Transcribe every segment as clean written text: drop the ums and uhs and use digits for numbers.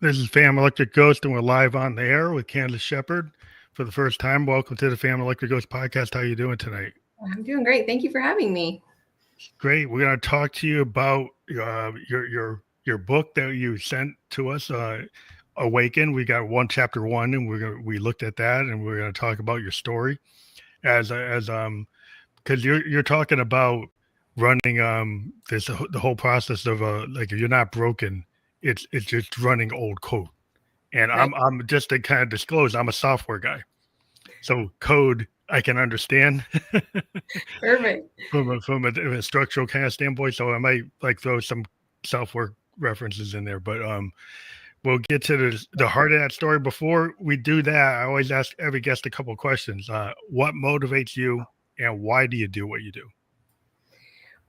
This is Fam Electric Ghost, and we're live on the air with Candice Shepherd for the first time. Welcome to the Fam Electric Ghost podcast. How you doing tonight? I'm doing great. Thank you for having me. Great. We're going to talk to you about your book that you sent to us, Awaken. We got chapter one, and we looked at that, and we're going to talk about your story because you're talking about running the whole process of like if you're not broken, it's just running old code. And Right. I'm just to kind of disclose, I'm a software guy. So code I can understand Perfect. from a structural kind of standpoint. So I might like throw some software references in there, but we'll get to the heart of that story. Before we do that, I always ask every guest a couple of questions. What motivates you, and why do you do what you do?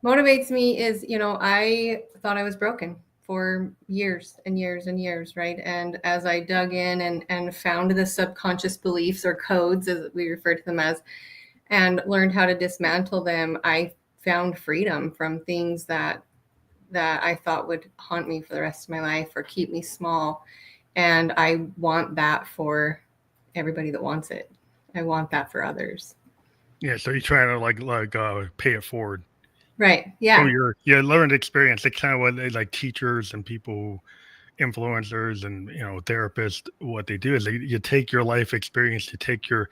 Motivates me is, I thought I was broken for years and years and years, right? And as I dug in and found the subconscious beliefs or codes, as we refer to them as, and learned how to dismantle them, I found freedom from things that I thought would haunt me for the rest of my life or keep me small. And I want that for everybody that wants it. I want that for others. Yeah, so you're trying to pay it forward. Right. From Yeah. your learned experience. It's kind of what they like teachers and people, influencers and therapists. What they do is you take your life experience, you take your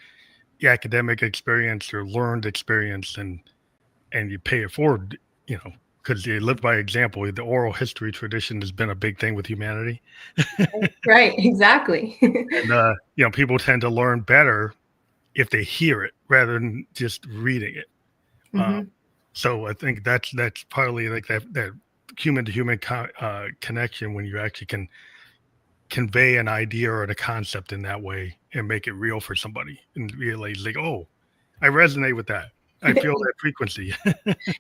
academic experience, your learned experience, and you pay it forward. Because you live by example. The oral history tradition has been a big thing with humanity, Right. Exactly. and people tend to learn better if they hear it rather than just reading it. Mm-hmm. So I think that's partly like that human to human connection when you actually can convey an idea or a concept in that way and make it real for somebody and realize like, oh, I resonate with that. I feel that frequency.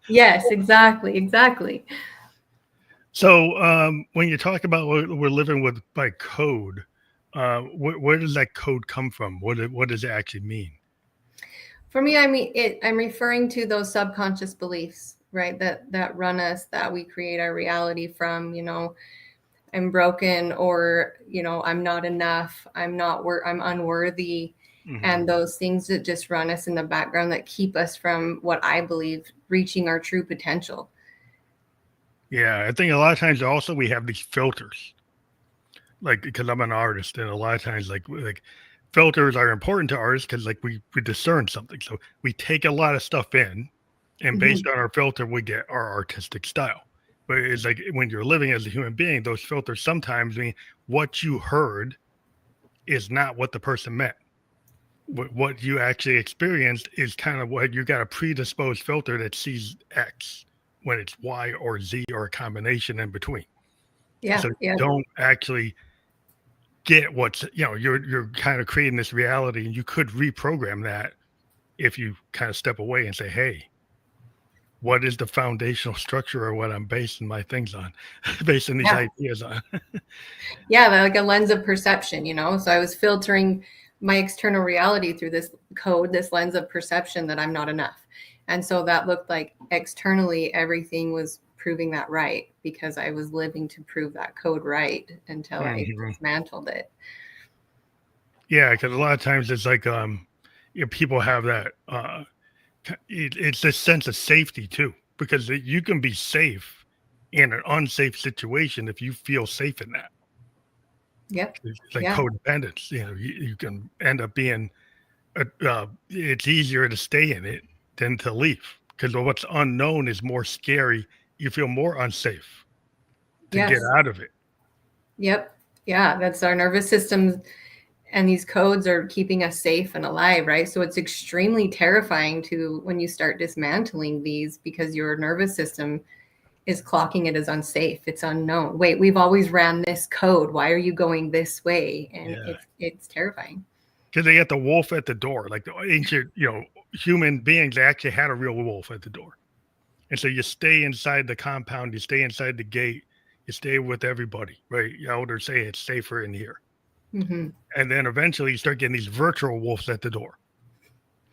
Yes, exactly. Exactly. So when you talk about what we're living with by code, where does that code come from? What does it actually mean? For me, I'm referring to those subconscious beliefs, right? That run us, that we create our reality from, I'm broken, or, I'm not enough. I'm unworthy. Mm-hmm. And those things that just run us in the background that keep us from what I believe reaching our true potential. Yeah, I think a lot of times also we have these filters, like because I'm an artist, and a lot of times like filters are important to artists because like we discern something, so we take a lot of stuff in, and based on our filter, we get our artistic style. But it's like when you're living as a human being, those filters sometimes mean what you heard is not what the person meant. What you actually experienced is kind of what you got a predisposed filter that sees X when it's Y or Z or a combination in between. Yeah. So you Yeah. don't actually get what's you're kind of creating this reality, and you could reprogram that if you kind of step away and say, hey, what is the foundational structure or what I'm basing my things on, basing these Yeah. ideas on? Yeah. Like a lens of perception, So I was filtering my external reality through this code, this lens of perception that I'm not enough. And so that looked like externally everything was proving that right, because I was living to prove that code right until I dismantled it. Yeah, because a lot of times it's like people have that it's this sense of safety too, because you can be safe in an unsafe situation if you feel safe in that. Yep. It's like Yeah. codependence. You can end up being it's easier to stay in it than to leave, because what's unknown is more scary. You feel more unsafe to get Yes. out of it. Yep. Yeah. That's our nervous system. And these codes are keeping us safe and alive, right? So it's extremely terrifying when you start dismantling these, because your nervous system is clocking it as unsafe. It's unknown. Wait, we've always ran this code. Why are you going this way? And Yeah, it's terrifying. because they got the wolf at the door, like the ancient, human beings actually had a real wolf at the door. And so you stay inside the compound, you stay inside the gate, you stay with everybody, right? Your elders say it's safer in here. Mm-hmm. And then eventually you start getting these virtual wolves at the door,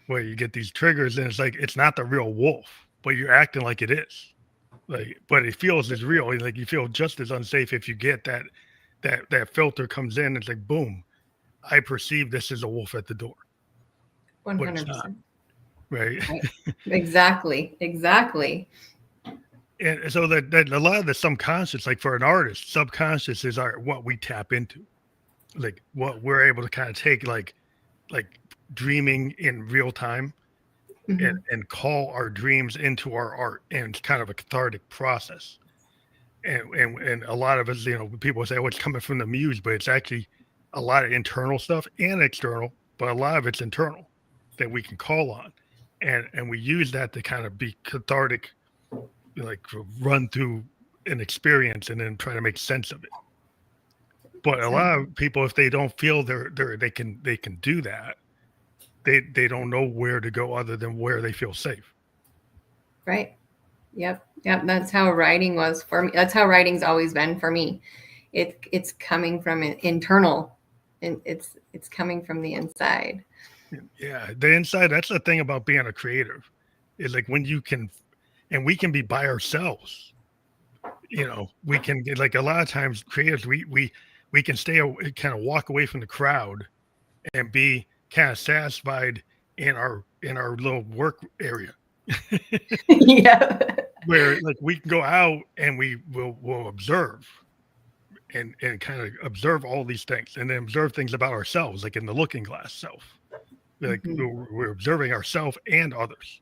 where you get these triggers, and it's like it's not the real wolf, but you're acting like it is. Like, but it feels as real. Like you feel just as unsafe if you get that filter comes in. It's like, boom, I perceive this as a wolf at the door, but it's not, 100%. right? Right. Exactly. And so that a lot of the subconscious, like for an artist, subconscious is what we tap into, like what we're able to kind of take, like dreaming in real time, Hmm. and call our dreams into our art, and it's kind of a cathartic process. And a lot of us, people say, oh, it's coming from the muse, but it's actually a lot of internal stuff and external, but a lot of it's internal that we can call on, and we use that to kind of be cathartic, like run through an experience and then try to make sense of it. But a lot Exactly. of people, if they don't feel they can do that, they don't know where to go other than where they feel safe. Right. Yep. That's how writing was for me. That's how writing's always been for me. It's coming from an internal, and it's coming from the inside. Yeah, the inside. That's the thing about being a creative, is like when you can, and we can be by ourselves. We can get, like, a lot of times creatives, we can kind of walk away from the crowd and be kind of satisfied in our little work area. Yeah. Where, like, we can go out and we'll observe, and kind of observe all these things, and then observe things about ourselves, like in the looking glass self. Like Hmm. we're observing ourselves and others,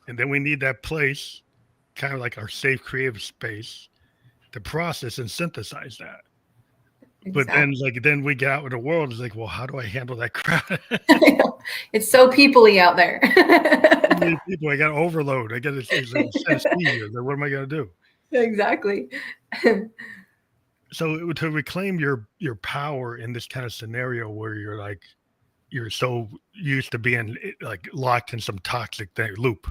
and then we need that place, kind of like our safe creative space, to process and synthesize that. But then, Exactly. like, then we get out in the world, it's like, well, how do I handle that crowd? It's so people-y out there. So many people, I got overload, I got it's like synesthesia. Like, what am I gonna do? Exactly. So to reclaim your power in this kind of scenario where you're like, you're so used to being, like, locked in some toxic loop.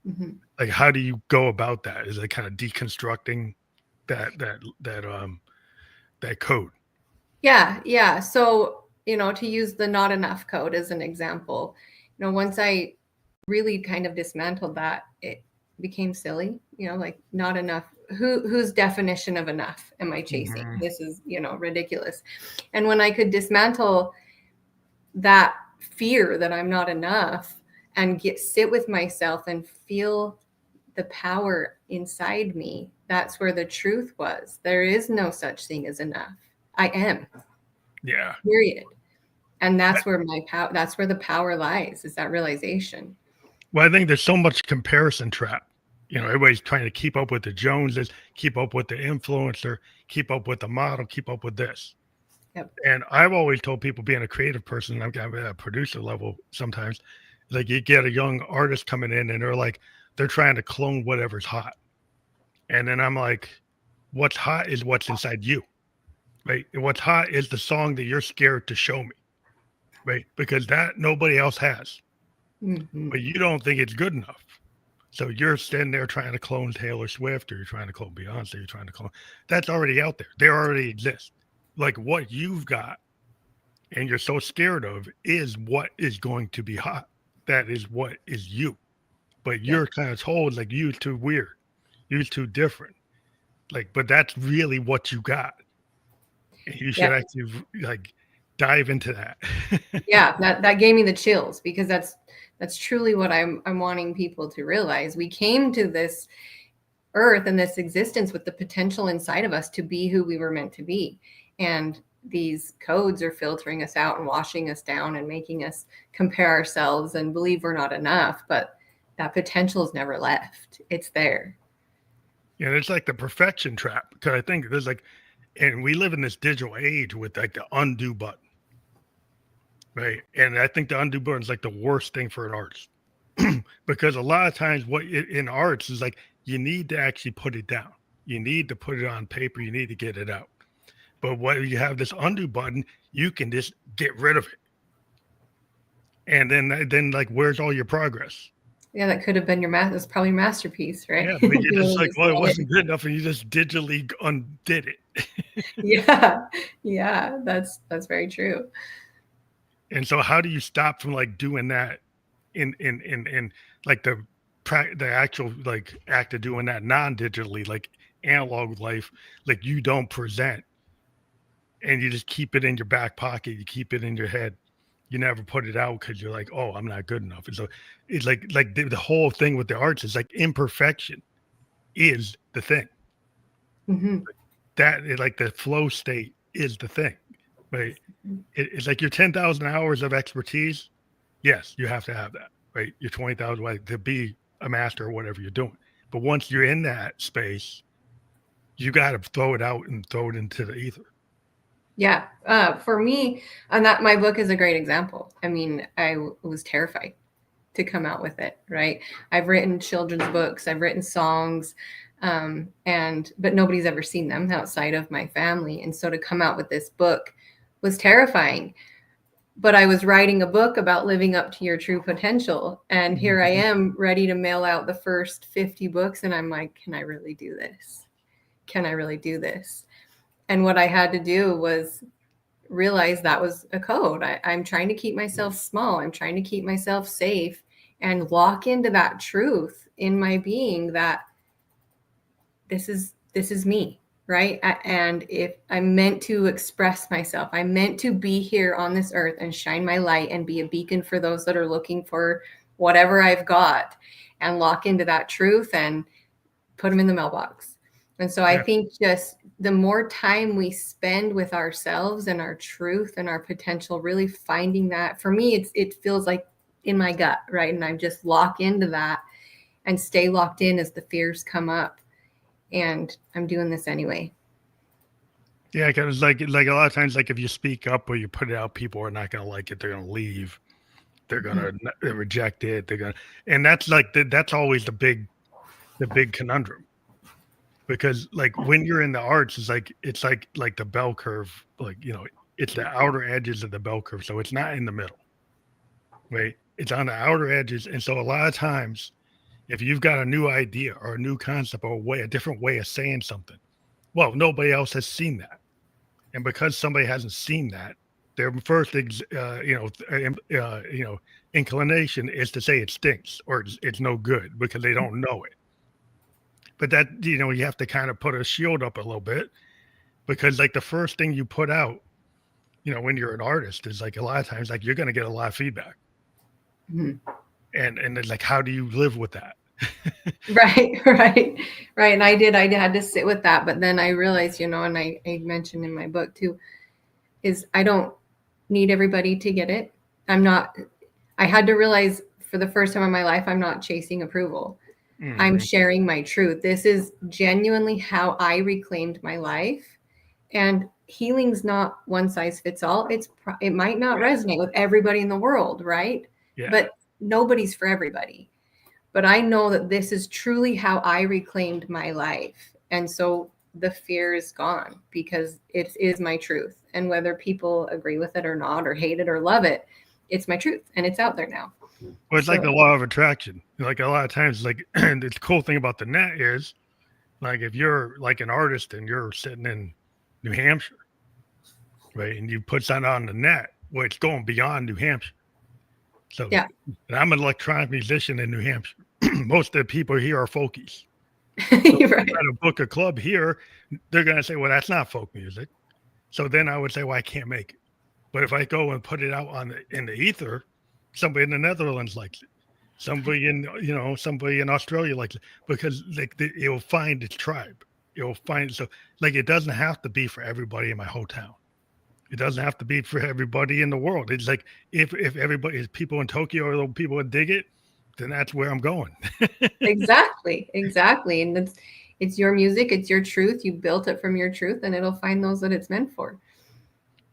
Mhm. Like, how do you go about that? Is it kind of deconstructing that code? Yeah. So, to use the not enough code as an example, once I really kind of dismantled that, it became silly, like not enough. Whose definition of enough am I chasing? Mhm. This is, ridiculous. And when I could dismantle that fear that I'm not enough and sit with myself and feel the power inside me, that's where the truth was. There is no such thing as enough. I am, Yeah. period. And I that's where my power, that's where the power lies, is that realization. Well, I think there's so much comparison trap. Everybody's trying to keep up with the Joneses, keep up with the influencer, keep up with the model, keep up with this. Yep. And I've always told people, being a creative person, I've got a producer level sometimes, like, you get a young artist coming in and they're trying to clone whatever's hot. And then I'm like, what's hot is what's inside you, right? And what's hot is the song that you're scared to show me, right? Because that nobody else has, Hmm. but you don't think it's good enough. So you're standing there trying to clone Taylor Swift, or you're trying to clone Beyonce, you're trying to clone, that's already out there. They already exist. Like, what you've got and you're so scared of is what is going to be hot. That is what is you. But Yeah. you're kind of told, like, you're too weird, you're too different. Like, but that's really what you got. And you should Yeah. actually, like, dive into that. Yeah. That gave me the chills, because that's truly what I'm wanting people to realize. We came to this earth and this existence with the potential inside of us to be who we were meant to be. And these codes are filtering us out and washing us down and making us compare ourselves and believe we're not enough. But that potential is never left. It's there. And it's like the perfection trap. Because I think there's like, and we live in this digital age with, like, the undo button, right? And I think the undo button is like the worst thing for an artist. Because a lot of times, in arts is like, you need to actually put it down. You need to put it on paper. You need to get it out. But when you have this undo button, you can just get rid of it. And then, like, where's all your progress? Yeah, that could have been your that's probably your masterpiece, right? Yeah, but You you're just really like, just well, it let it. wasn't good enough, and you just digitally undid it. Yeah, yeah, that's very true. And so, how do you stop from, like, doing that in like the actual, like, act of doing that non-digitally, like analog life, like, you don't present and you just keep it in your back pocket. You keep it in your head. You never put it out because you're like, oh, I'm not good enough. And so it's like the whole thing with the arts is like imperfection is the thing. Hmm. That like the flow state is the thing, right? It's like your 10,000 hours of expertise. Yes, you have to have that, right? Your 20,000 like to be a master or whatever you're doing. But once you're in that space, you got to throw it out and throw it into the ether. Yeah. For me, and that my book is a great example. I mean, was terrified to come out with it, right? I've written children's books, I've written songs, but nobody's ever seen them outside of my family. And so to come out with this book was terrifying. But I was writing a book about living up to your true potential. And here I am ready to mail out the first 50 books. And I'm like, can I really do this? Can I really do this? And what I had to do was realize that was a code. I'm trying to keep myself small. I'm trying to keep myself safe and lock into that truth in my being that this is me, right? And if I'm meant to express myself, I'm meant to be here on this earth and shine my light and be a beacon for those that are looking for whatever I've got, and lock into that truth and put them in the mailbox. And so I think just the more time we spend with ourselves and our truth and our potential, really finding that, for me, it feels like in my gut, right? And I just lock into that and stay locked in as the fears come up. And I'm doing this anyway. Yeah, because like a lot of times, like if you speak up or you put it out, people are not going to like it. They're going to leave. They're going to reject it. And that's like that's always the big conundrum. Because like when you're in the arts, it's like the bell curve, like it's the outer edges of the bell curve, so it's not in the middle, right? It's on the outer edges, and so a lot of times, if you've got a new idea or a new concept or a different way of saying something, well, nobody else has seen that, and because somebody hasn't seen that, their first inclination is to say it stinks or it's no good because they don't know it. But that you have to kind of put a shield up a little bit because like the first thing you put out, when you're an artist is like a lot of times like you're going to get a lot of feedback. Mm-hmm. And it's like, how do you live with that? Right. And I had to sit with that. But then I realized, and I mentioned in my book too, is I don't need everybody to get it. I had to realize for the first time in my life, I'm not chasing approval. Mm-hmm. I'm sharing my truth. This is genuinely how I reclaimed my life. And healing's not one size fits all. It might not resonate with everybody in the world, right? Yeah. But nobody's for everybody. But I know that this is truly how I reclaimed my life. And so the fear is gone because it is my truth. And whether people agree with it or not, or hate it or love it, it's my truth and it's out there now. Well, it's like the law of attraction. Like a lot of times, like, and the cool thing about the net is, like, if you're like an artist and you're sitting in New Hampshire, right, and you put something on the net, well, it's going beyond New Hampshire. So, yeah. And I'm an electronic musician in New Hampshire. Most of the people here are folkies. So right. If I try to book a club here, they're going to say, well, that's not folk music. So then I would say, well, I can't make it. But if I go and put it out in the ether, somebody in the Netherlands likes it. Somebody in Australia likes it because like it'll find its tribe. It'll find it doesn't have to be for everybody in my hometown. It doesn't have to be for everybody in the world. It's like if people in Tokyo or people that dig it, then that's where I'm going. Exactly. And it's your music, it's your truth. You built it from your truth, and it'll find those that it's meant for.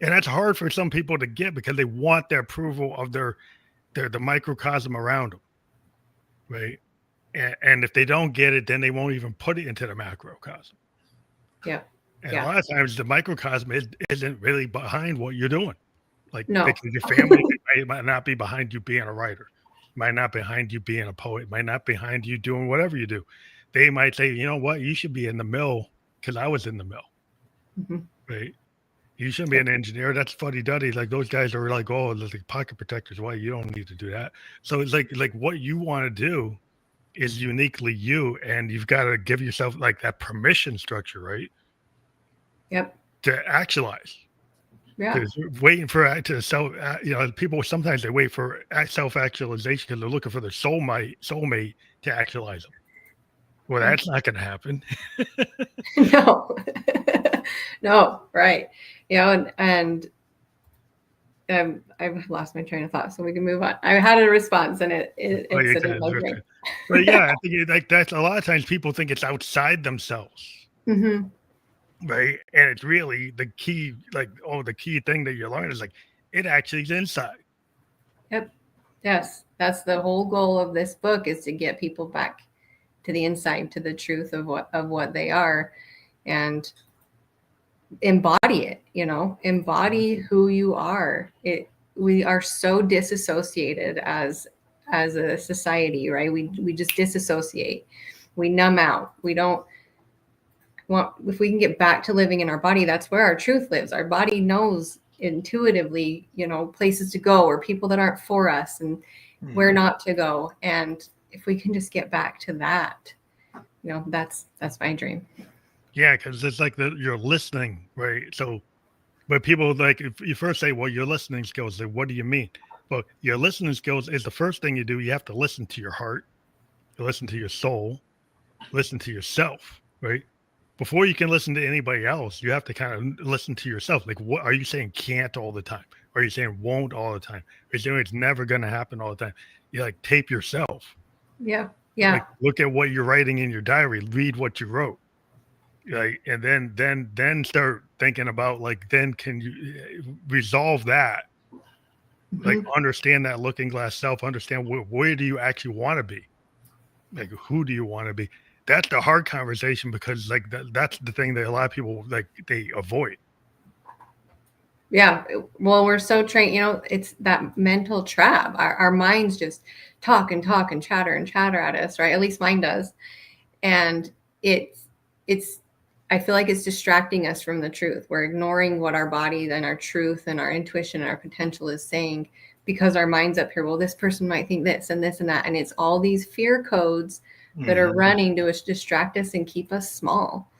And that's hard for some people to get because they want the approval of the microcosm around them, right? And if they don't get it, then they won't even put it into the macrocosm. Yeah. And a lot of times the microcosm isn't really behind what you're doing. Like, no. Because your family might not be behind you being a writer, might not be behind you being a poet, might not be behind you doing whatever you do. They might say, you know what, you should be in the mill because I was in the mill, right? You shouldn't be an engineer. That's fuddy-duddy. Like those guys are like, oh, the pocket protectors. Why? You don't need to do that. So it's like what you want to do is uniquely you, and you've got to give yourself like that permission structure, right? Yep. To actualize. Yeah. Because waiting for to self, people sometimes they wait for self actualization because they're looking for their soulmate to actualize them. Well, Mm. that's not going to happen. No. No, right. And I've lost my train of thought, so we can move on. I had a response and it Oh, you exited kind my of brain. but yeah, I think like that's a lot of times people think it's outside themselves, Hmm. right? And it's really the key, like, oh, the key thing that you learn is like it actually is inside. Yep. Yes. That's the whole goal of this book, is to get people back to the inside, to the truth of what they are, and embody it, embody who you are. We are so disassociated as a society, right? We just disassociate. We numb out. We don't want, if we can get back to living in our body, that's where our truth lives. Our body knows intuitively, places to go, or people that aren't for us, and where not to go. And if we can just get back to that, that's my dream. Yeah, because it's like you're listening, right? So, but people like if you first say, "Well, your listening skills," then what do you mean? Well, your listening skills is the first thing you do. You have to listen to your heart, you listen to your soul, listen to yourself, right? Before you can listen to anybody else, you have to kind of listen to yourself. Like, what are you saying? Can't all the time? Are you saying won't all the time? Are you saying it's never going to happen all the time? You like tape yourself. Yeah. Yeah. Like, look at what you're writing in your diary. Read what you wrote. Like, and then start thinking about like, then can you resolve that? Like, Hmm. understand that looking glass self. Understand where do you actually want to be? Like, who do you want to be? That's the hard conversation because like that's the thing that a lot of people like they avoid. Yeah. Well, we're so trained, it's that mental trap. Our minds just talk and talk and chatter at us, right? At least mine does. And it's I feel like it's distracting us from the truth. We're ignoring what our body and our truth and our intuition and our potential is saying, because our mind's up here. Well, this person might think this and this and that. And it's all these fear codes that are running to distract us and keep us small.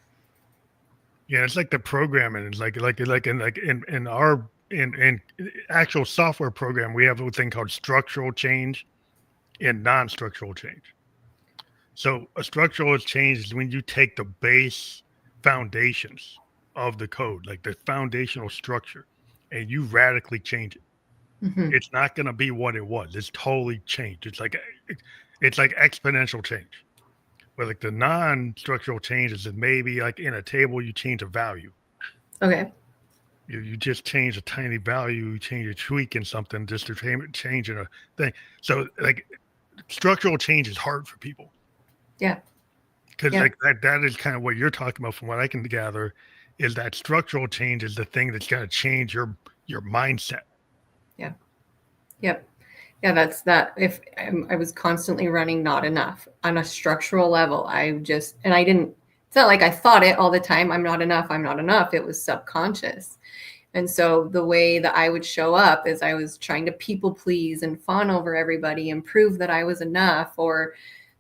Yeah, it's like the programming. It's in our in actual software program, we have a thing called structural change and non-structural change. So a structural change is when you take the base foundations of the code, like the foundational structure, and you radically change it. Hmm. It's not going to be what it was. It's totally changed. It's like exponential change. But like the non-structural changes is maybe like in a table you change a value. Okay. You just change a tiny value, you change a tweak in something just to change in a thing. So like structural change is hard for people Yeah. because Yeah. like that is kind of what you're talking about from what I can gather is that structural change is the thing that's going to change your mindset. Yeah. Yep. Yeah, that's that. If I was constantly running not enough on a structural level, and I didn't, it's not like I thought it all the time. I'm not enough. I'm not enough. It was subconscious. And so the way that I would show up is I was trying to people please and fawn over everybody and prove that I was enough. Or,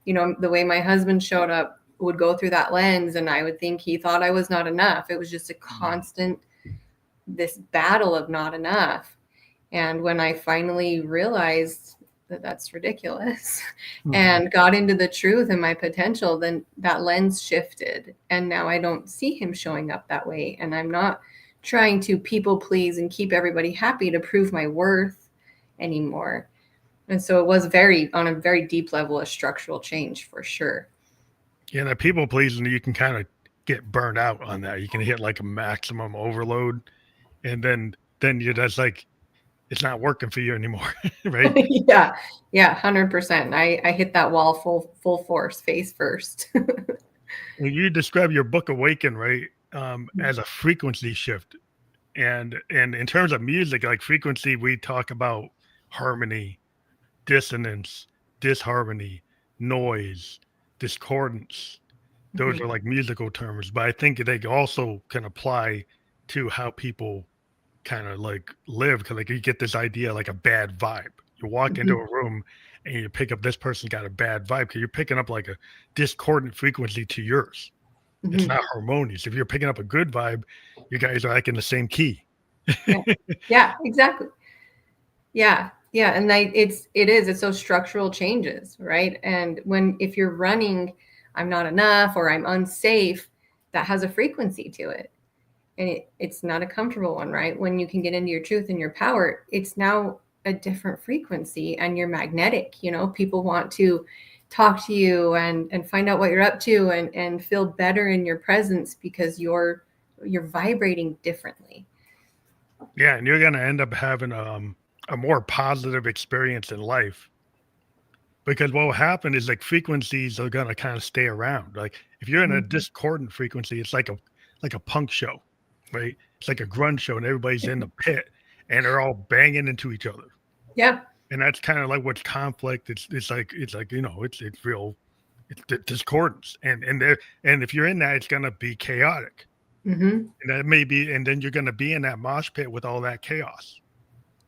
the way my husband showed up would go through that lens, and I would think he thought I was not enough. It was just a constant, this battle of not enough. And when I finally realized that that's ridiculous and got into the truth and my potential, then that lens shifted. And now I don't see him showing up that way. And I'm not trying to people please and keep everybody happy to prove my worth anymore. And so it was on a very deep level, a structural change for sure. Yeah, that people pleasing, you can kind of get burned out on that. You can hit like a maximum overload, and then you're just like it's not working for you anymore, right? Yeah. Yeah. 100%. I hit that wall full force, face first. When you describe your book Awaken, right, as a frequency shift, and in terms of music, like frequency, we talk about harmony, dissonance, disharmony, noise, discordance. Those are like musical terms, but I think they also can apply to how people kind of like live because like you get this idea like a bad vibe. You walk into Mhm. a room and you pick up this person's got a bad vibe because you're picking up like a discordant frequency to yours. It's Mhm. not harmonious. If you're picking up a good vibe, you guys are like in the same key. Yeah. Yeah, exactly. Yeah. Yeah. And it's those structural changes, right? And if you're running, I'm not enough or I'm unsafe, that has a frequency to it. And it's not a comfortable one, right? When you can get into your truth and your power, it's now a different frequency and you're magnetic. People want to talk to you and find out what you're up to and feel better in your presence because you're vibrating differently. Yeah, and you're gonna end up having a more positive experience in life because what will happen is like frequencies are gonna kind of stay around. Like if you're in a Mhm. discordant frequency, it's like a punk show, right? It's like a grunge show, and everybody's in the pit and they're all banging into each other. Yeah. And that's kind of like what's conflict. It's like it's real it's discordance, and if you're in that, it's gonna be chaotic, Hmm. and that may be, and then you're gonna be in that mosh pit with all that chaos,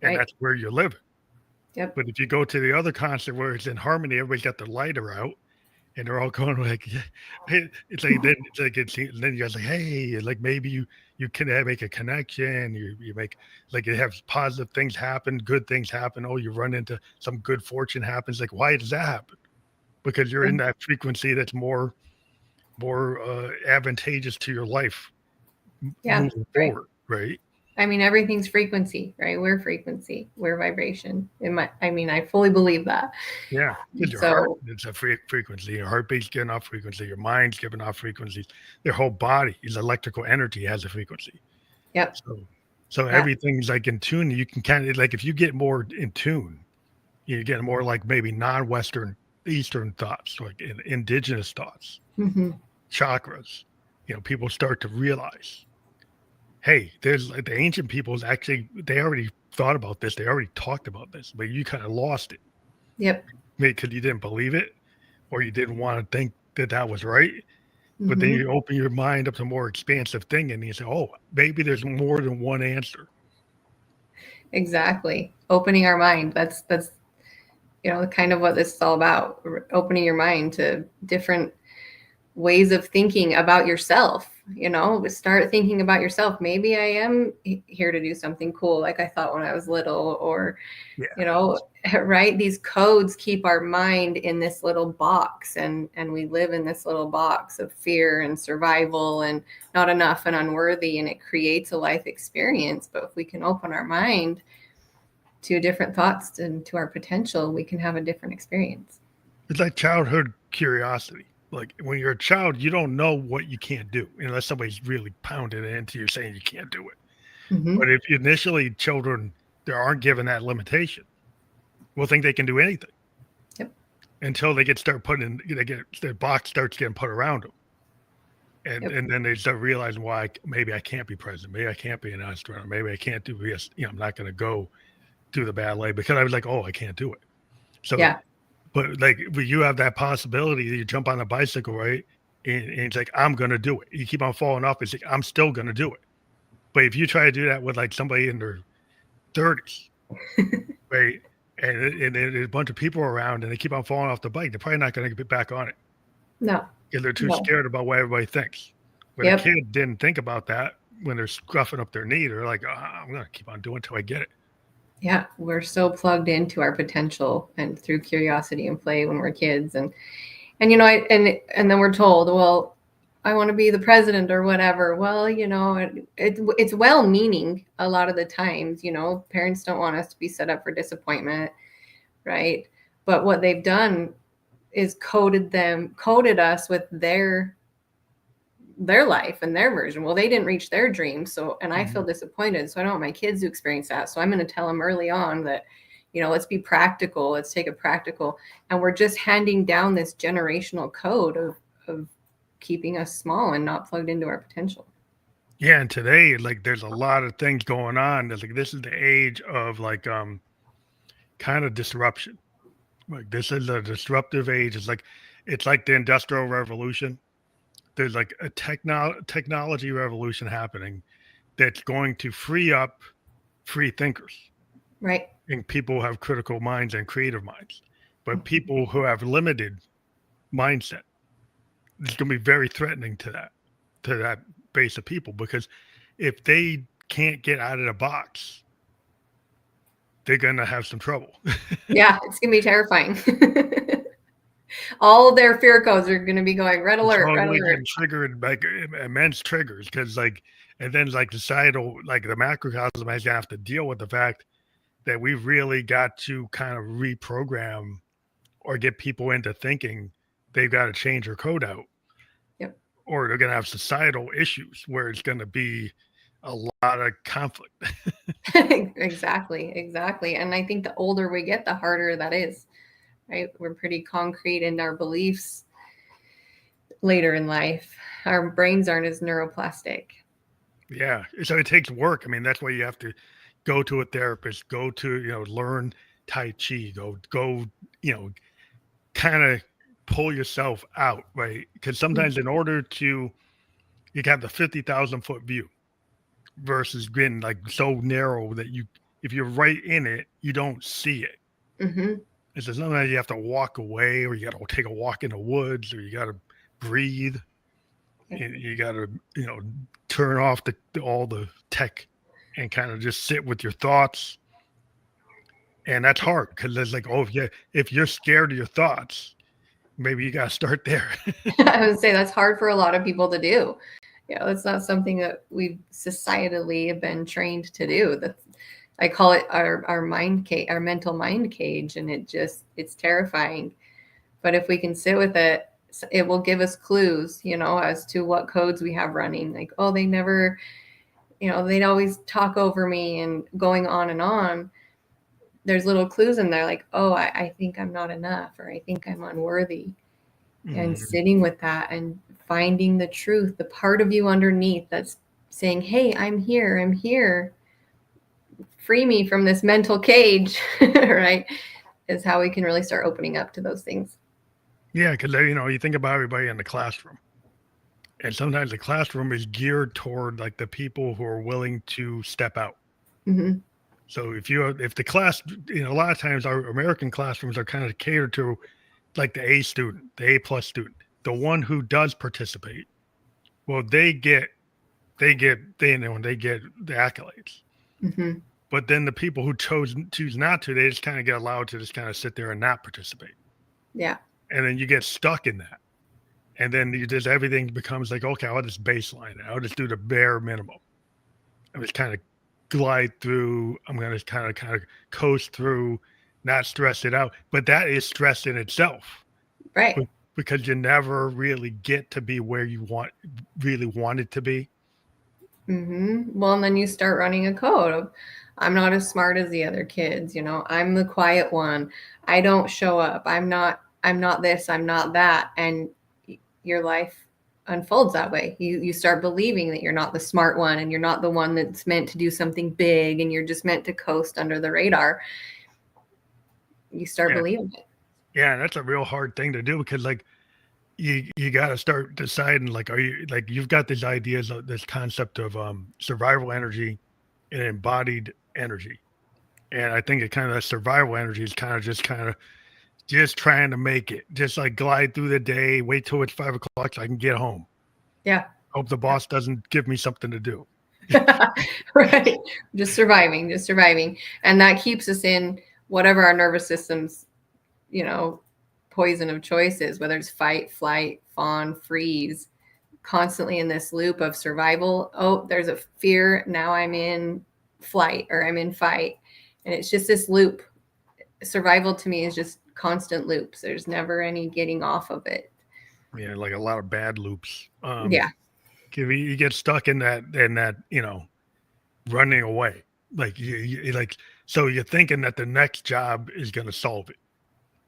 and Right. that's where you're living. Yep. But if you go to the other concert where it's in harmony, everybody's got their lighter out, and they're all going like, yeah, hey, then you guys like, hey, like maybe you can make a connection. You make like it has positive things happen, good things happen. Oh, you run into some good fortune happens. Like, why does that happen? Because you're Yeah. in that frequency that's more advantageous to your life Yeah. moving Right. forward, right? I mean, everything's frequency, right? We're frequency, we're vibration. I fully believe that. Yeah, because your heart So, is a frequency. Your heartbeat's giving off frequency. Your mind's giving off frequencies. Your whole body is electrical energy has a frequency. yep. So so Yeah. everything's like in tune. You can kind of like if you get more in tune, you get more like maybe non-Western Eastern thoughts, like indigenous thoughts, Hmm. chakras. People start to realize, hey, there's like the ancient peoples actually they already thought about this. They already talked about this, but you kind of lost it Yep. because you didn't believe it or you didn't want to think that that was right. But then Hmm. you open your mind up to more expansive thing and you say, oh, maybe there's more than one answer. Exactly. Opening our mind. That's kind of what this is all about. Opening your mind to different ways of thinking about yourself. Start thinking about yourself. Maybe I am here to do something cool like I thought when I was little, or Yeah. right, these codes keep our mind in this little box, and we live in this little box of fear and survival and not enough and unworthy, and it creates a life experience. But if we can open our mind to different thoughts and to our potential, we can have a different experience. It's like childhood curiosity. Like when you're a child, you don't know what you can't do unless somebody's really pounded it into you saying you can't do it. Hmm. But if initially children they aren't given that limitation, will think they can do anything Yep. until they start putting in they get their box starts getting put around them. And Yep. and then they start realizing why maybe I can't be president, maybe I can't be an astronaut, maybe I can't do this, I'm not gonna go do the ballet because I was like, oh, I can't do it. So Yeah. but like when you have that possibility, you jump on a bicycle, right? And it's like, I'm gonna do it. You keep on falling off, it's like, I'm still gonna do it. But if you try to do that with like somebody in their 30s, right? And there's a bunch of people around and they keep on falling off the bike, they're probably not gonna get back on it No. because they're too No. scared about what everybody thinks. But a Yep. kid didn't think about that when they're scruffing up their knee. They're like, I'm gonna keep on doing until I get it. Yeah, we're so plugged into our potential and through curiosity and play when we're kids, and and then we're told, well, I want to be the president or whatever. Well, it's well meaning a lot of the times. Parents don't want us to be set up for disappointment, right? But what they've done is coded us with their life and their version. Well, they didn't reach their dreams. So, and I feel Mhm. disappointed. So I don't want my kids to experience that. So I'm going to tell them early on that, let's be practical. Let's take a practical. And we're just handing down this generational code of keeping us small and not plugged into our potential. Yeah, and today, like, there's a lot of things going on. There's like this is the age of like kind of disruption. Like this is a disruptive age. It's like the industrial revolution. There's like a technology revolution happening that's going to free up free thinkers Right. and people who have critical minds and creative minds. But people who have limited mindset, it's going to be very threatening to that base of people because if they can't get out of the box, they're gonna have some trouble. Yeah, it's gonna be terrifying. All their fear codes are gonna be going red It's alert, red probably alert. getting triggered like immense triggers because like, and then like societal, like the macrocosm has to have to deal with the fact that we've really got to kind of reprogram or get people into thinking they've got to change their code out, Yep. or they're going to have societal issues where it's going to be a lot of conflict. Exactly. And I think the older we get, the harder that is, right? We're pretty concrete in our beliefs later in life. Our brains aren't as neuroplastic. Yeah. So it takes work. I mean, that's why you have to go to a therapist, go to, learn Tai Chi, go, kind of pull yourself out, right? Because sometimes in order to, you got the 50,000 foot view versus being like so narrow that if you're right in it, you don't see it. Mm-hmm. And so sometimes you have to walk away, or you got to take a walk in the woods, or you got to breathe. And you got to, turn off all the tech and kind of just sit with your thoughts. And that's hard because it's like, oh, yeah, if you're scared of your thoughts, maybe you got to start there. I would say that's hard for a lot of people to do. It's not something that we've societally been trained to do. I call it our mind cage, our mental mind cage, and it's terrifying. But if we can sit with it, it will give us clues, as to what codes we have running. Like, oh, they never, they'd always talk over me, and going on and on. There's little clues in there, like, oh, I think I'm not enough, or I think I'm unworthy. And sitting with that and finding the truth, the part of you underneath that's saying, hey, I'm here, free me from this mental cage, right, is how we can really start opening up to those things. Yeah, because, you think about everybody in the classroom. And sometimes the classroom is geared toward like the people who are willing to step out. Mm-hmm. So if the class, a lot of times our American classrooms are kind of catered to like the A student, the A+ student, the one who does participate. Well, they get the accolades. Mm-hmm. But then the people who choose not to, they just kind of get allowed to just kind of sit there and not participate. Yeah. And then you get stuck in that. And then everything becomes like, okay, I'll just baseline it. I'll just do the bare minimum. I just kind of glide through. I'm going to kind of coast through, not stress it out. But that is stress in itself. Right. Because you never really get to be where you really want it to be. Mm-hmm. Well, and then you start running a code of, I'm not as smart as the other kids. I'm the quiet one. I don't show up. I'm not this, I'm not that. And your life unfolds that way. You start believing that you're not the smart one, and you're not the one that's meant to do something big, and you're just meant to coast under the radar. You start believing it. Yeah, that's a real hard thing to do because like you got to start deciding, like, are you, like, you've got these ideas of this concept of survival energy and embodied energy. And I think it kind of, that survival energy is kind of just trying to make it, just like glide through the day, wait till it's 5 o'clock so I can get home. Yeah. Hope the boss doesn't give me something to do. Right. Just surviving. And that keeps us in whatever our nervous system's, poison of choice is, whether it's fight, flight, fawn, freeze, constantly in this loop of survival. Oh, there's a fear. Now I'm in flight, or I'm in fight. And it's just this loop. Survival to me is just constant loops. There's never any getting off of it. Yeah, like a lot of bad loops. Yeah. You get stuck in that, running away. Like you like, so you're thinking that the next job is going to solve it.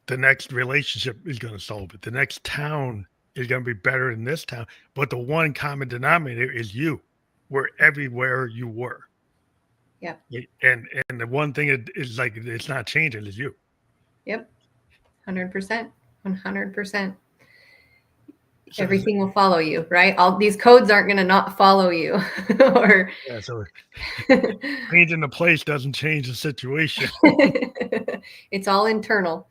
The next relationship is going to solve it. The next town is going to be better than this town. But the one common denominator is you. We're everywhere you were. Yeah. And the one thing is like, it's not changing, is you. Yep. 100%. 100%. Everything will follow you, right? All these codes aren't going to not follow you. Or yeah, so changing the place doesn't change the situation. It's all internal.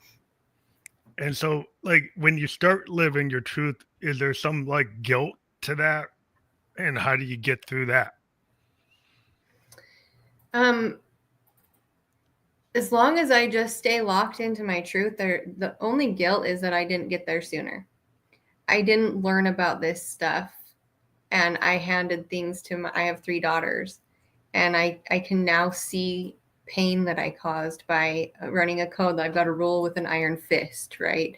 And so, like, when you start living your truth, is there some like guilt to that? And how do you get through that? As long as I just stay locked into my truth, the only guilt is that I didn't get there sooner. I didn't learn about this stuff, and I handed things to I have 3 daughters, and I can now see pain that I caused by running a code that I've got to rule with an iron fist, right?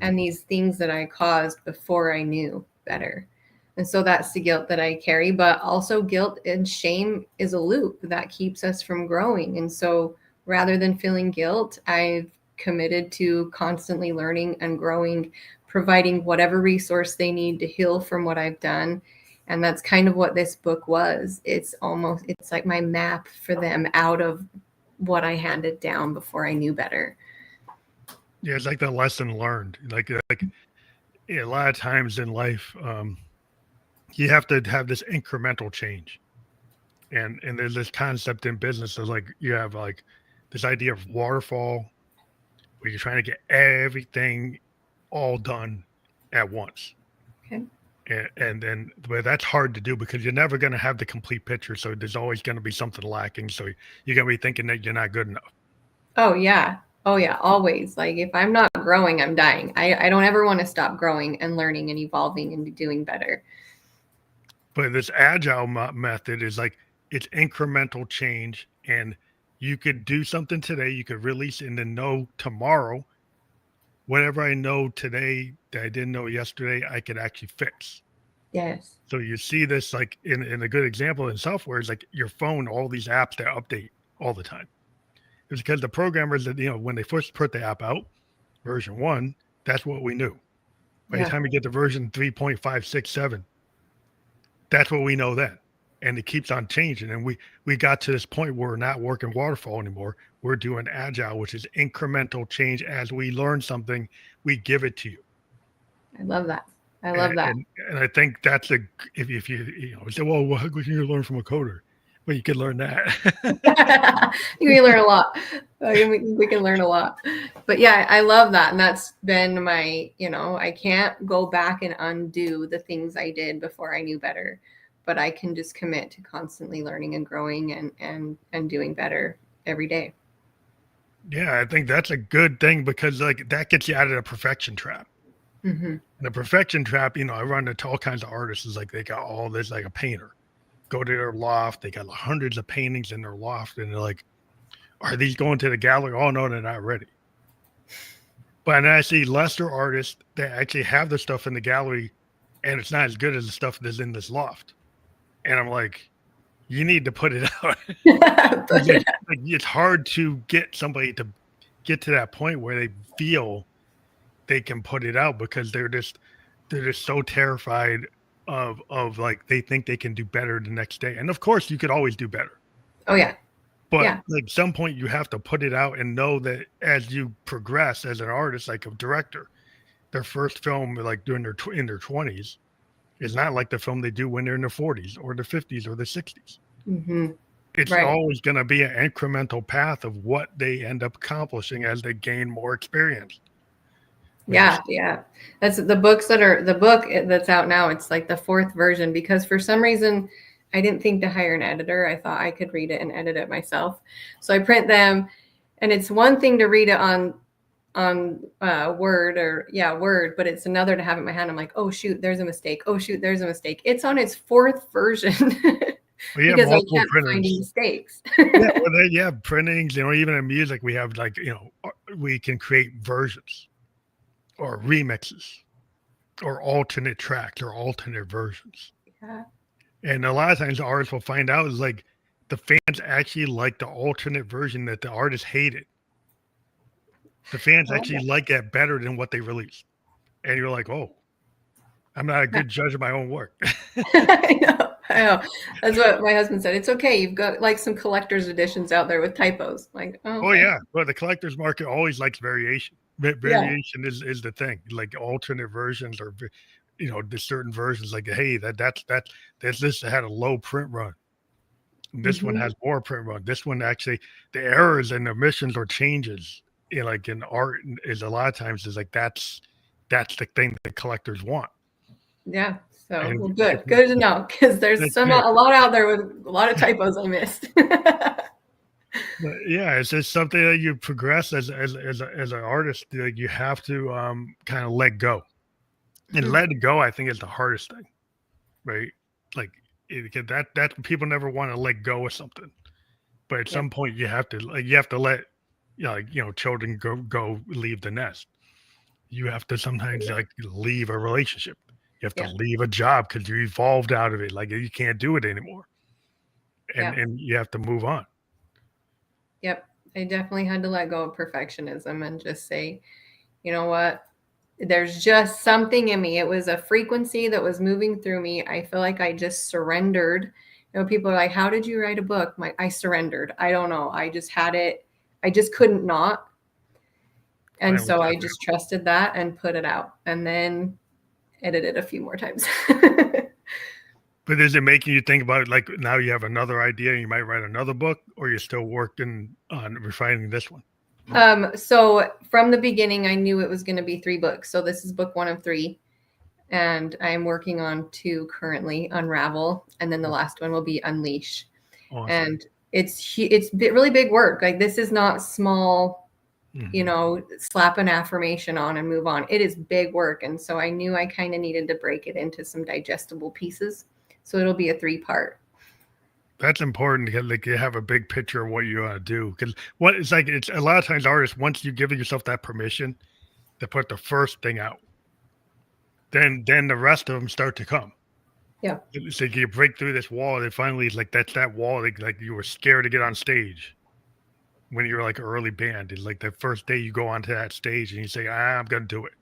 And these things that I caused before I knew better. And so that's the guilt that I carry. But also, guilt and shame is a loop that keeps us from growing. And so rather than feeling guilt, I've committed to constantly learning and growing, providing whatever resource they need to heal from what I've done. And that's kind of what this book was. It's like my map for them out of what I handed down before I knew better. Yeah, it's like the lesson learned. Like a lot of times in life, you have to have this incremental change, and there's this concept in business of like you have like this idea of waterfall, where you're trying to get everything all done at once. Okay. And then, but that's hard to do because you're never going to have the complete picture. So there's always going to be something lacking. So you're going to be thinking that you're not good enough. Oh yeah. Always. Like if I'm not growing, I'm dying. I don't ever want to stop growing and learning and evolving and doing better. But this agile method is like it's incremental change, and you could do something today, you could release and then know tomorrow, whatever I know today that I didn't know yesterday, I could actually fix. Yes. So you see this like in a good example in software is like your phone, all these apps that update all the time. It's because the programmers that, when they first put the app out, version 1, that's what we knew. By the time we get to version 3.567, that's what we know then. And it keeps on changing. And we got to this point where we're not working waterfall anymore. We're doing agile, which is incremental change. As we learn something, we give it to you. I love that. I love that. And I think that's if you say, well, how can you learn from a coder? Well, you could learn that. You can learn a lot. We can learn a lot. But yeah, I love that. And that's been my, I can't go back and undo the things I did before I knew better. But I can just commit to constantly learning and growing and doing better every day. Yeah, I think that's a good thing because like that gets you out of the perfection trap. Mm-hmm. And the perfection trap, I run into all kinds of artists. Is like they got all this, like a painter. Go to their loft. They got hundreds of paintings in their loft. And they're like, are these going to the gallery? Oh, no, they're not ready. But then I see lesser artists that actually have the stuff in the gallery and it's not as good as the stuff that's in this loft. And I'm like, you need to put it out. It's hard to get somebody to get to that point where they feel they can put it out because they're just so terrified of like they think they can do better the next day. And of course you could always do better. Oh yeah. But like some point you have to put it out and know that as you progress as an artist, like a director, their first film like in their 20s is not like the film they do when they're in their 40s or the 50s or the 60s. Mm-hmm. It's always going to be an incremental path of what they end up accomplishing as they gain more experience. Yeah. That's the book that's out now. It's like the 4th version because for some reason I didn't think to hire an editor. I thought I could read it and edit it myself. So I print them, and it's one thing to read it on Word, but it's another to have it in my hand. I'm like, oh shoot, there's a mistake. Oh shoot, there's a mistake. It's on its 4th version. Because I kept finding mistakes. Printings, even in music, we have like, we can create versions or remixes or alternate tracks or alternate versions. Yeah. And a lot of times the artists will find out is like the fans actually like the alternate version that the artist hated. The fans actually like that better than what they released. And you're like, oh, I'm not a good judge of my own work. I know. That's what my husband said. It's okay. You've got like some collector's editions out there with typos. Like, oh yeah. But the collector's market always likes variation. Variation is the thing. Like alternate versions or, the certain versions. Like, hey, this had a low print run. This one has more print run. This one actually, the errors and omissions or changes, like in art, is a lot of times is like that's the thing that collectors want. Yeah. So good to know because there's a lot out there with a lot of typos I missed. But yeah, it's just something that you progress as an artist. Like you have to kind of let go, and letting go, I think, is the hardest thing, right? Like that people never want to let go of something, but at Yep. some point you have to let children go leave the nest. You have to sometimes like leave a relationship. You have to Yeah. leave a job because you evolved out of it. Like you can't do it anymore, Yeah. and you have to move on. Yep. I definitely had to let go of perfectionism and just say, you know what? There's just something in me. It was a frequency that was moving through me. I feel like I just surrendered. People are like, how did you write a book? I surrendered. I don't know. I just had it. I just couldn't not. And Finally so I got there. just trusted that and put it out and then edited a few more times. But is it making you think about it? Like now you have another idea and you might write another book, or you're still working on refining this one? So from the beginning, I knew it was going to be 3 books. So this is book 1 of 3. And I'm working on 2 currently, Unravel, and then the last one will be Unleash. Awesome. And it's really big work. Like this is not small, slap an affirmation on and move on. It is big work. And so I knew I kind of needed to break it into some digestible pieces. So it'll be a 3-part. That's important to get, like, you have a big picture of what you want to do. Because what it's like, it's a lot of times artists, once you give yourself that permission to put the first thing out, then the rest of them start to come. Yeah. It's like you break through this wall, and finally, it's like that's that wall. Like you were scared to get on stage when you were like an early band. And like the first day you go onto that stage and you say, I'm gonna do it.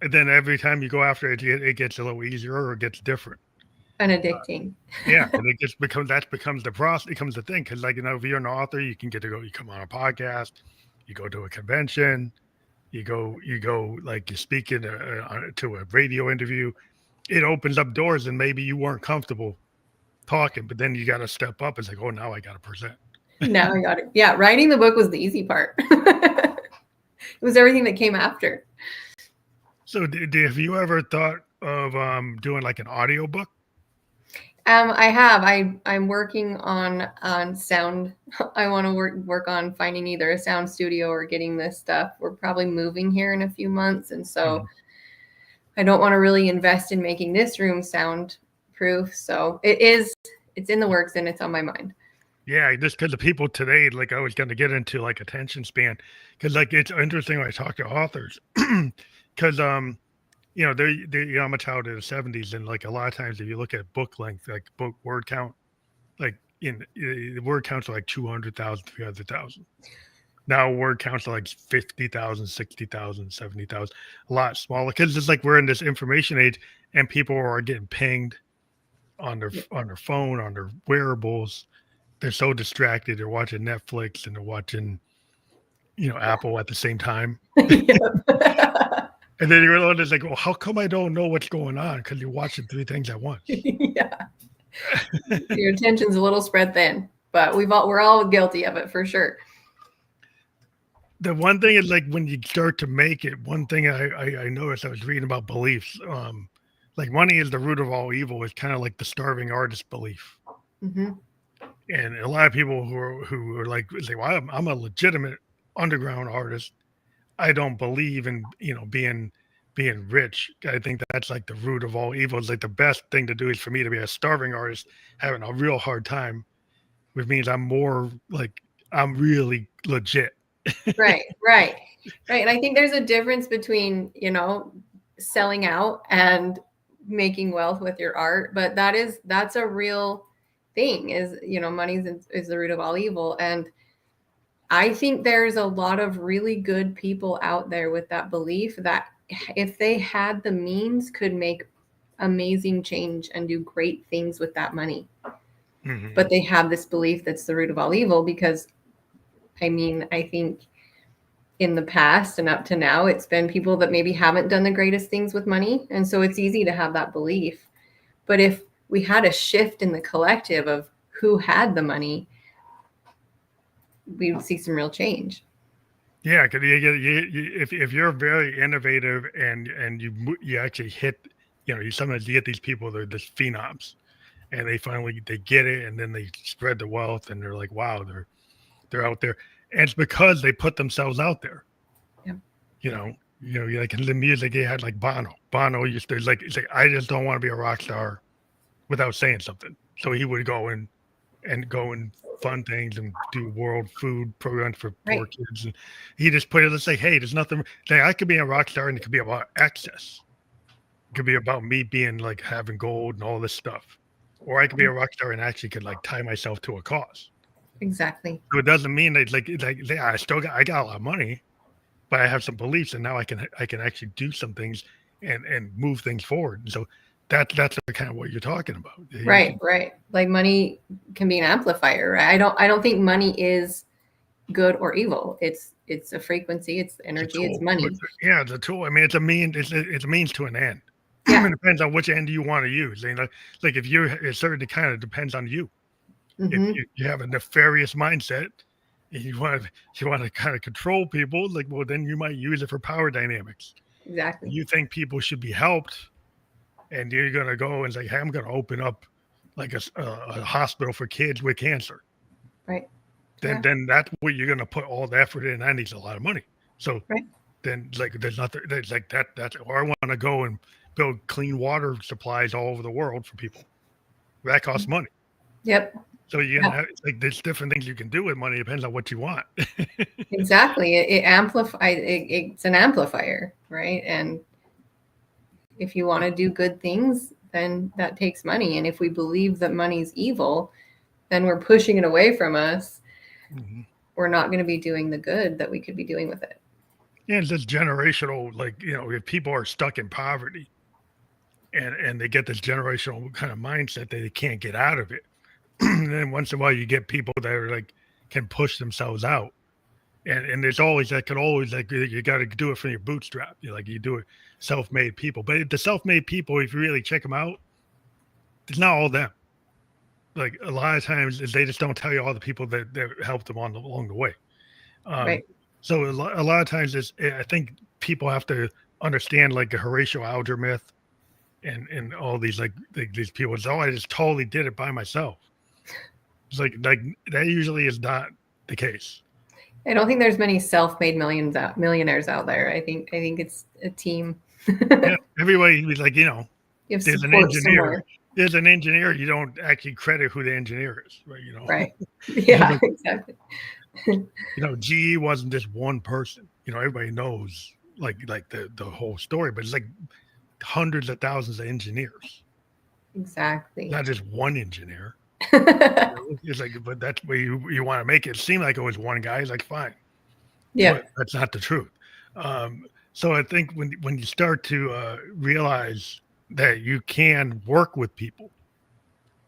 And then every time you go after it, it gets a little easier or it gets different. And addicting. Yeah, and it just becomes the process, becomes the thing. Because like if you're an author, you can get to go. You come on a podcast, you go to a convention, you go like you speak in to a radio interview. It opens up doors, and maybe you weren't comfortable talking, but then you got to step up. It's like, oh, now I got to present. Now I got it. Yeah, writing the book was the easy part. It was everything that came after. So, have you ever thought of doing like an audio book? I have. I'm working on sound. I want to work on finding either a sound studio or getting this stuff. We're probably moving here in a few months, and so I don't want to really invest in making this room soundproof. So it's in the works and it's on my mind. Yeah, just because the people today, like I was going to get into like attention span, because like it's interesting when I talk to authors, because I'm a child of the '70s, and like a lot of times if you look at book length, like book word count, like the word counts are like 200,000, 300,000. Now word counts are like 50,000, 60,000, 70,000, a lot smaller because it's like we're in this information age, and people are getting pinged on their phone, on their wearables. They're so distracted. They're watching Netflix and they're watching, Apple at the same time. And then you're just like, well, how come I don't know what's going on? Because you're watching 3 things at once. Yeah. Your attention's a little spread thin, but we're all guilty of it for sure. The one thing is like when you start to make it, one thing I noticed, I was reading about beliefs. Like money is the root of all evil is kind of like the starving artist belief. Mm-hmm. And a lot of people who are like say, well, I'm a legitimate underground artist. I don't believe in being rich. I think that's like the root of all evil. It's like the best thing to do is for me to be a starving artist having a real hard time, which means I'm more like I'm really legit. Right. And I think there's a difference between, selling out and making wealth with your art, but that's a real thing is, money is the root of all evil. And I think there's a lot of really good people out there with that belief that if they had the means could make amazing change and do great things with that money. Mm-hmm. But they have this belief that's the root of all evil because I think in the past and up to now, it's been people that maybe haven't done the greatest things with money. And so it's easy to have that belief. But if we had a shift in the collective of who had the money, we would see some real change. Yeah, because if you're very innovative and you actually hit, you sometimes you get these people, they're just phenoms, and they finally they get it, and then they spread the wealth, and they're like, wow, They're out there, and it's because they put themselves out there. Yeah. Like in the music, they had like Bono. Bono used to like, it's like, I just don't want to be a rock star without saying something. So he would go and fund things and do world food programs for poor Right. kids. And he just put it, let's say, hey, there's nothing. Like, I could be a rock star, and it could be about access. It could be about me being like having gold and all this stuff. Or I could be a rock star and actually could like tie myself to a cause. Exactly. So it doesn't mean that yeah, I got a lot of money, but I have some beliefs, and now I can actually do some things and move things forward. And so that's kind of what you're talking about. Right. Right. Like money can be an amplifier. Right? I don't think money is good or evil. It's a frequency. It's energy. It's money. Yeah, it's a tool. I mean, it's a means to an end. Yeah. It depends on which end you want to use. Like if it certainly kind of depends on you. If you have a nefarious mindset and you want to kind of control people, like, well, then you might use it for power dynamics. Exactly. You think people should be helped, and you're gonna go and say, hey, I'm gonna open up like a hospital for kids with cancer. Right. Then that's what you're gonna put all the effort in. That needs a lot of money. So right. Then like there's nothing. There's like that's or I want to go and build clean water supplies all over the world for people. That costs money. Yep. So there's different things you can do with money. It depends on what you want. Exactly. It amplifies. It's an amplifier, right? And if you want to do good things, then that takes money. And if we believe that money's evil, then we're pushing it away from us. Mm-hmm. We're not going to be doing the good that we could be doing with it. Yeah, it's this generational, like, if people are stuck in poverty and they get this generational kind of mindset that they can't get out of it. And then once in a while you get people that are like can push themselves out. And there's always like you got to do it from your bootstrap. You do it self-made people. But the self-made people, if you really check them out, it's not all them. Like a lot of times they just don't tell you all the people that helped them along the way. Right. So a lot of times I think people have to understand like the Horatio Alger myth and all these like these people say, oh, I just totally did it by myself. It's like that usually is not the case. I don't think there's many self-made millionaires out there. I think it's a team. Yeah, everybody was like, there's an engineer. Somewhere. There's an engineer. You don't actually credit who the engineer is, right? Right. Yeah, exactly. GE wasn't just one person. Everybody knows like the whole story, but it's like hundreds of thousands of engineers. Exactly. Not just one engineer. It's like, but that's where you want to make it seem like it was one guy. It's like, fine. Yeah. But that's not the truth. So I think when you start to realize that you can work with people,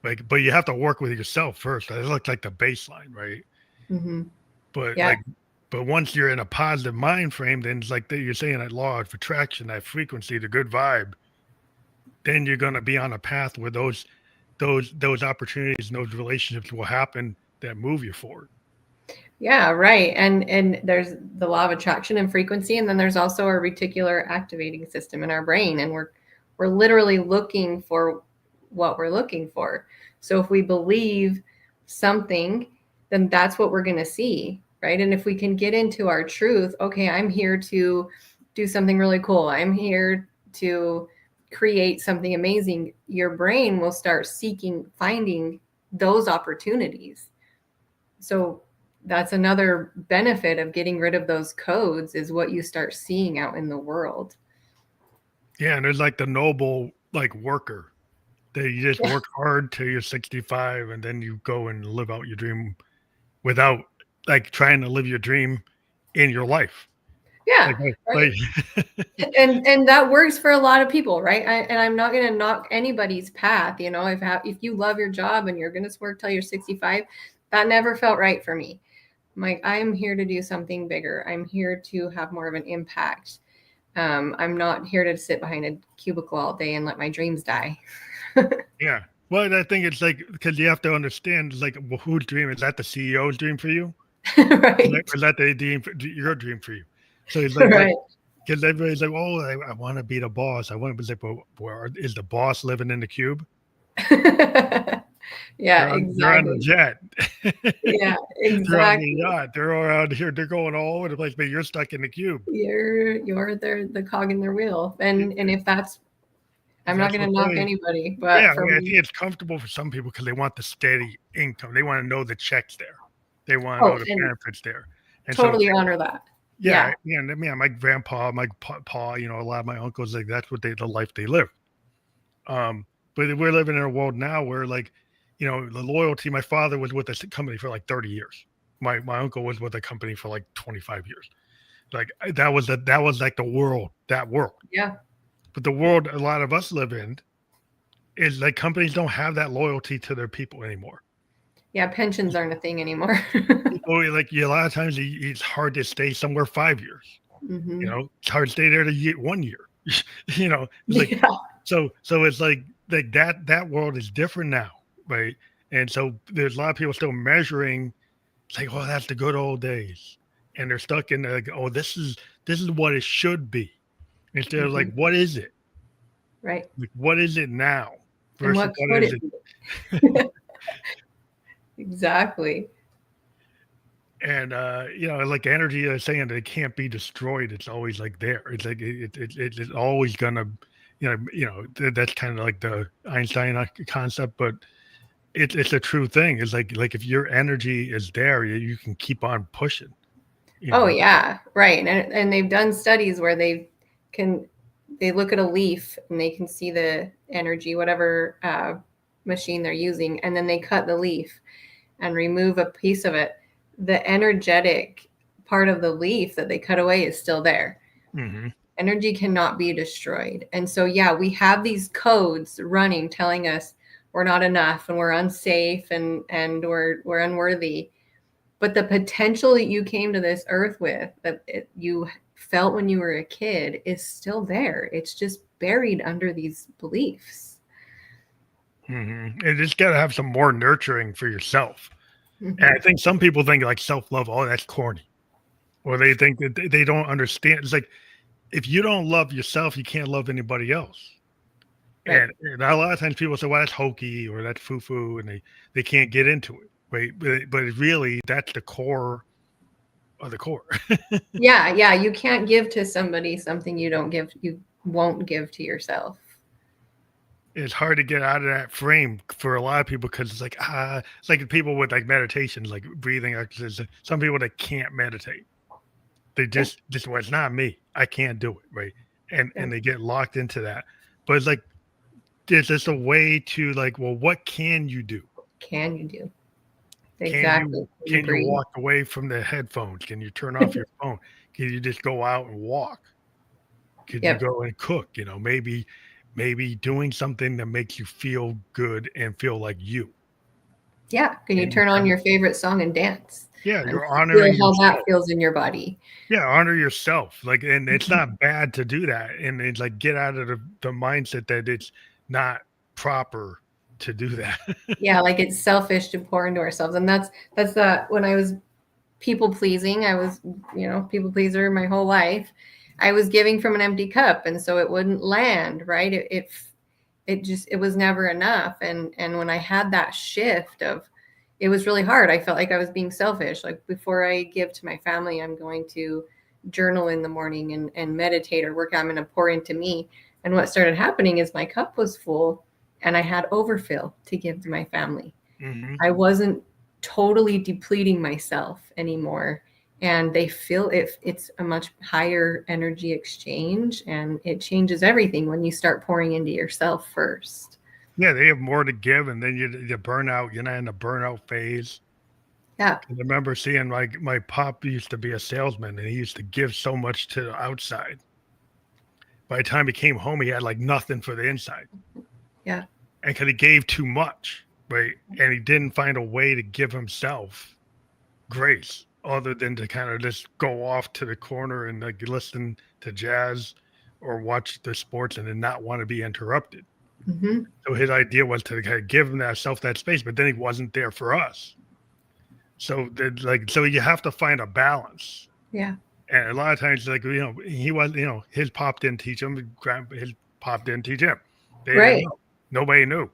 but you have to work with yourself first. That looks like the baseline, right? Mm-hmm. But but once you're in a positive mind frame, then it's like you're saying that law of attraction, that frequency, the good vibe. Then you're going to be on a path where those opportunities and those relationships will happen that move you forward. Yeah, right. And there's the law of attraction and frequency, and then there's also our reticular activating system in our brain, and we're literally looking for what we're looking for. So if we believe something, then that's what we're going to see, right? And if we can get into our truth, okay, I'm here to do something really cool. I'm here to create something amazing. Your brain will start finding those opportunities. So that's another benefit of getting rid of those codes is what you start seeing out in the world. Yeah, and there's like the noble like worker that you just work hard till you're 65 and then you go and live out your dream without like trying to live your dream in your life. Yeah. Right. and that works for a lot of people, right? And I'm not going to knock anybody's path. If you love your job and you're going to work till you're 65, that never felt right for me. I'm here to do something bigger. I'm here to have more of an impact. I'm not here to sit behind a cubicle all day and let my dreams die. Yeah. Well, I think it's like, because you have to understand, like, well, whose dream is that? The CEO's dream for you? Right. Or is that your dream for you? So it's like, right. Because everybody's like, oh, I want to be the boss. I want to be like, well, is the boss living in the cube? Yeah, They're on the exactly. jet. Yeah, They're on the exactly. yacht. They're around here. They're going all over the place, but you're stuck in the cube. You're the cog in their wheel. And if that's, I'm not That's gonna what knock they. anybody, Yeah, but I for mean, I me, think it's comfortable for some people because they want the steady income. They want to know the check's there. They want to oh, know the and benefits there. And so, totally honor that. yeah, Yeah. yeah, and yeah, my grandpa, my pa, a lot of my uncles, like that's what the life they live. Um, but we're living in a world now where, like, the loyalty. My father was with this company for like 30 years. My uncle was with a company for like 25 years. Like that was like the world, that world. Yeah. But the world a lot of us live in is like companies don't have that loyalty to their people anymore. Yeah, pensions aren't a thing anymore. People like a lot of times it's hard to stay somewhere 5 years. Mhm. It's hard to stay there to 1 year. It's like Yeah. so it's like that world is different now, right? And so there's a lot of people still measuring. It's like, oh, that's the good old days, and they're stuck in like, oh, this is what it should be, instead of like, Mhm. what is it? Right. Like, what is it now And versus what what could is it it? be? Exactly. And like energy, saying that it can't be destroyed. It's always like there. It's like it's always gonna, that's kind of like the Einstein concept, but it's a true thing. It's like if your energy is there, you can keep on pushing. You Oh know. yeah, right. And they've done studies where can they look at a leaf and they can see the energy, whatever machine they're using, and then they cut the leaf and remove a piece of it. The energetic part of the leaf that they cut away is still there. Hmm. Energy cannot be destroyed. And so yeah, we have these codes running telling us we're not enough and we're unsafe and we're unworthy. But the potential that you came to this earth with, you felt when you were a kid, is still there. It's just buried under these beliefs. And just gotta have some more nurturing for yourself. And Mm-hmm. I think some people think like self-love, oh, that's corny. Or they think that they don't understand. It's like if you don't love yourself, you can't love anybody else. Right. And a lot of times people say, well, that's hokey or that's foo-foo, and they can't get into it. Right. But really that's the core of the core. Yeah, yeah. You can't give to somebody something you won't give to yourself. It's hard to get out of that frame for a lot of people because it's like people with like meditations, like breathing exercises. Some people that can't meditate. They Yeah. just well, it's not me. I can't do it, right? Yeah. And they get locked into that. But it's like there's just a way to like, well, what can you do? Can you do? Can Exactly. you Can you can you breathe? walk away from the headphones? Can you turn off your phone? Can you just go out and walk? Could you Yep. go and cook? Maybe doing something that makes you feel good and feel like you. Yeah. Can you And you turn on kind of your favorite song and dance yeah, and you're feel honoring how that yourself. feels in your body? Yeah, honor yourself. Like, and it's Mhm. not bad to do that. And it's like get out of the mindset that it's not proper to do that. Yeah, like it's selfish to pour into ourselves. And that's the when I was people pleasing, I was, people pleaser my whole life. I was giving from an empty cup, and so it wouldn't land, right? It was never enough. And when I had that shift of, it was really hard. I felt like I was being selfish. Like before I give to my family, I'm going to journal in the morning and meditate or work. I'm going to pour into me. And what started happening is my cup was full and I had overfill to give to my family. Hmm. I wasn't totally depleting myself anymore. And they feel it's a much higher energy exchange, and it changes everything when you start pouring into yourself first. Yeah, they have more to give, and then you burn out. You're not in the burnout phase. Yeah. 'Cause I remember seeing my pop used to be a salesman, and he used to give so much to the outside. By the time he came home, he had like nothing for the inside, Yeah. and because he gave too much, right? And he didn't find a way to give himself grace other than to kind of just go off to the corner and like listen to jazz or watch the sports and then not want to be interrupted. Hmm. So his idea was to kind of give him that space, but then he wasn't there for us. So so you have to find a balance. Yeah. And a lot of times, like, he was, his pop didn't teach him, his pop didn't teach him. They didn't Right. know. Nobody knew.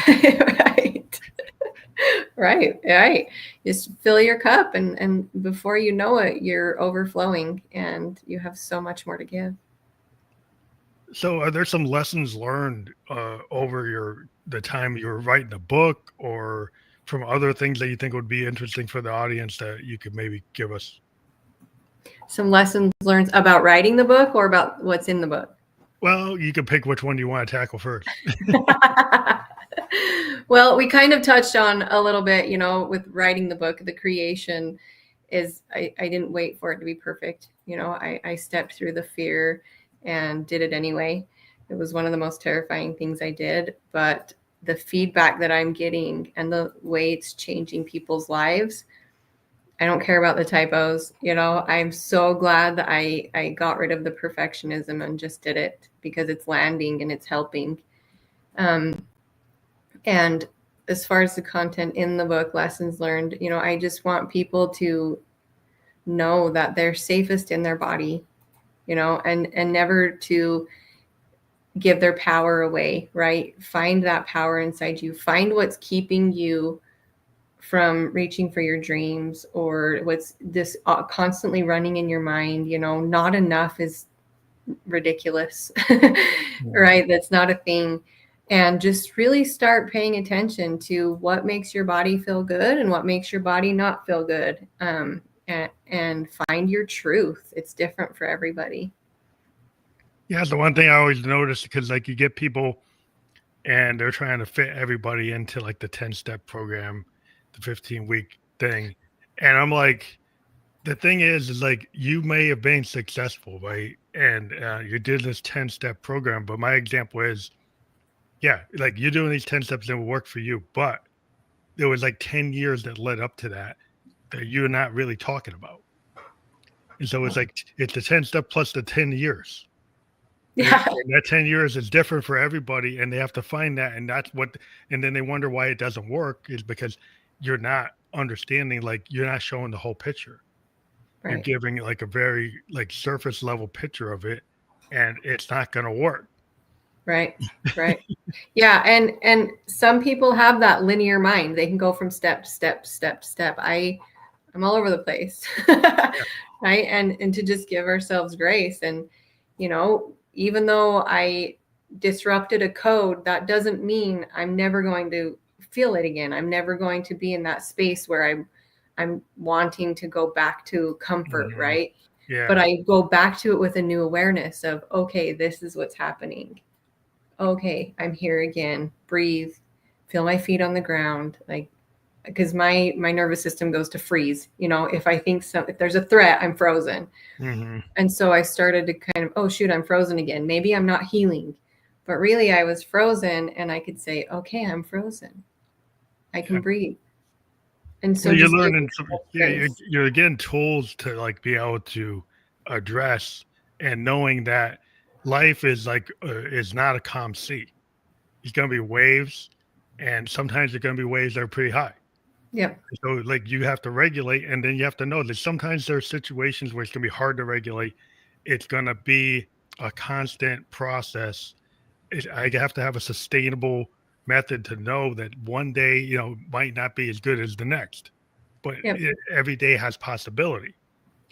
Right. Right, right. Just fill your cup, and before you know it, you're overflowing, and you have so much more to give. So, are there some lessons learned over the time you were writing the book, or from other things that you think would be interesting for the audience that you could maybe give us? Some lessons learned about writing the book or about what's in the book? Well, you can pick which one you want to tackle first. Well, we kind of touched on a little bit, with writing the book, the creation is I didn't wait for it to be perfect. I stepped through the fear and did it anyway. It was one of the most terrifying things I did, but the feedback that I'm getting and the way it's changing people's lives, I don't care about the typos. I'm so glad that I got rid of the perfectionism and just did it because it's landing and it's helping. And as far as the content in the book, lessons learned, I just want people to know that they're safest in their body, and never to give their power away, right? Find that power inside you. Find what's keeping you from reaching for your dreams, or what's this constantly running in your mind. Not enough is ridiculous, right? That's not a thing. And just really start paying attention to what makes your body feel good and what makes your body not feel good. And find your truth. It's different for everybody. Yeah, the one thing I always notice, because like you get people and they're trying to fit everybody into like the 10-step program, the 15-week thing. And I'm like, the thing is like you may have been successful, right? And you did this 10-step program, but my example is, yeah, like you're doing these 10 steps that will work for you, but there was like 10 years that led up to that you're not really talking about. And so it's like it's the 10 step plus the 10 years. Yeah. And that 10 years is different for everybody, and they have to find that. And that's what, and then they wonder why it doesn't work is because you're not understanding, like you're not showing the whole picture. Right. You're giving like a very like surface level picture of it, and it's not going to work. Right. Right. Yeah. And some people have that linear mind. They can go from step. I'm all over the place. Yeah. Right. And to just give ourselves grace. And, even though I disrupted a code, that doesn't mean I'm never going to feel it again. I'm never going to be in that space where I'm wanting to go back to comfort. Mm-hmm. Right. Yeah. But I go back to it with a new awareness of, okay, this is what's happening. Okay, I'm here again. Breathe, feel my feet on the ground. Like, because my nervous system goes to freeze. If I think if there's a threat, I'm frozen. Mm-hmm. And so I started to kind of, oh shoot, I'm frozen again. Maybe I'm not healing, but really I was frozen, and I could say, okay, I'm frozen. I can breathe. And so you're learning. You're getting tools to like be able to address, and knowing that life is like is not a calm sea. It's going to be waves, and sometimes there's going to be waves that are pretty high. Yep. So like you have to regulate, and then you have to know that sometimes there are situations where it's going to be hard to regulate. It's going to be a constant process. I have to have a sustainable method to know that one day, might not be as good as the next, but every day has possibility,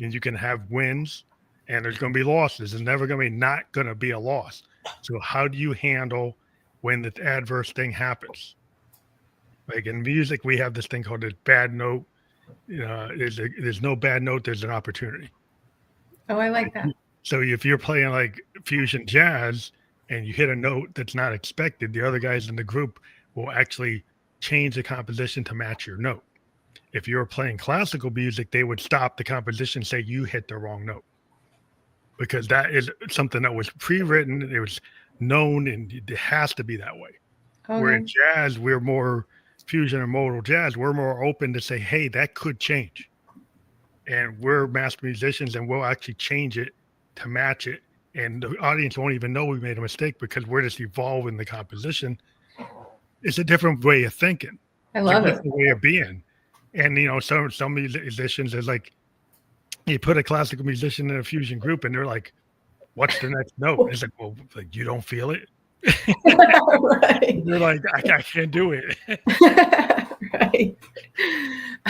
and you can have wins, and there's going to be losses. There's never going to be not going to be a loss. So how do you handle when the adverse thing happens? Like in music, we have this thing called a bad note. There's no bad note. There's an opportunity. Oh, I like that. So if you're playing like fusion jazz and you hit a note that's not expected, the other guys in the group will actually change the composition to match your note. If you're playing classical music, they would stop the composition, say you hit the wrong note, because that is something that was pre-written. It was known, and it has to be that way. Okay. Where in jazz, we're more fusion or modal jazz. We're more open to say, hey, that could change. And we're master musicians, and we'll actually change it to match it. And the audience won't even know we made a mistake because we're just evolving the composition. It's a different way of thinking. I love it. It's a different way of being. And, some musicians is like, you put a classical musician in a fusion group and they're like, what's the next note? It's like, well, like, you don't feel it. Right. You're like, I can't do it. Right.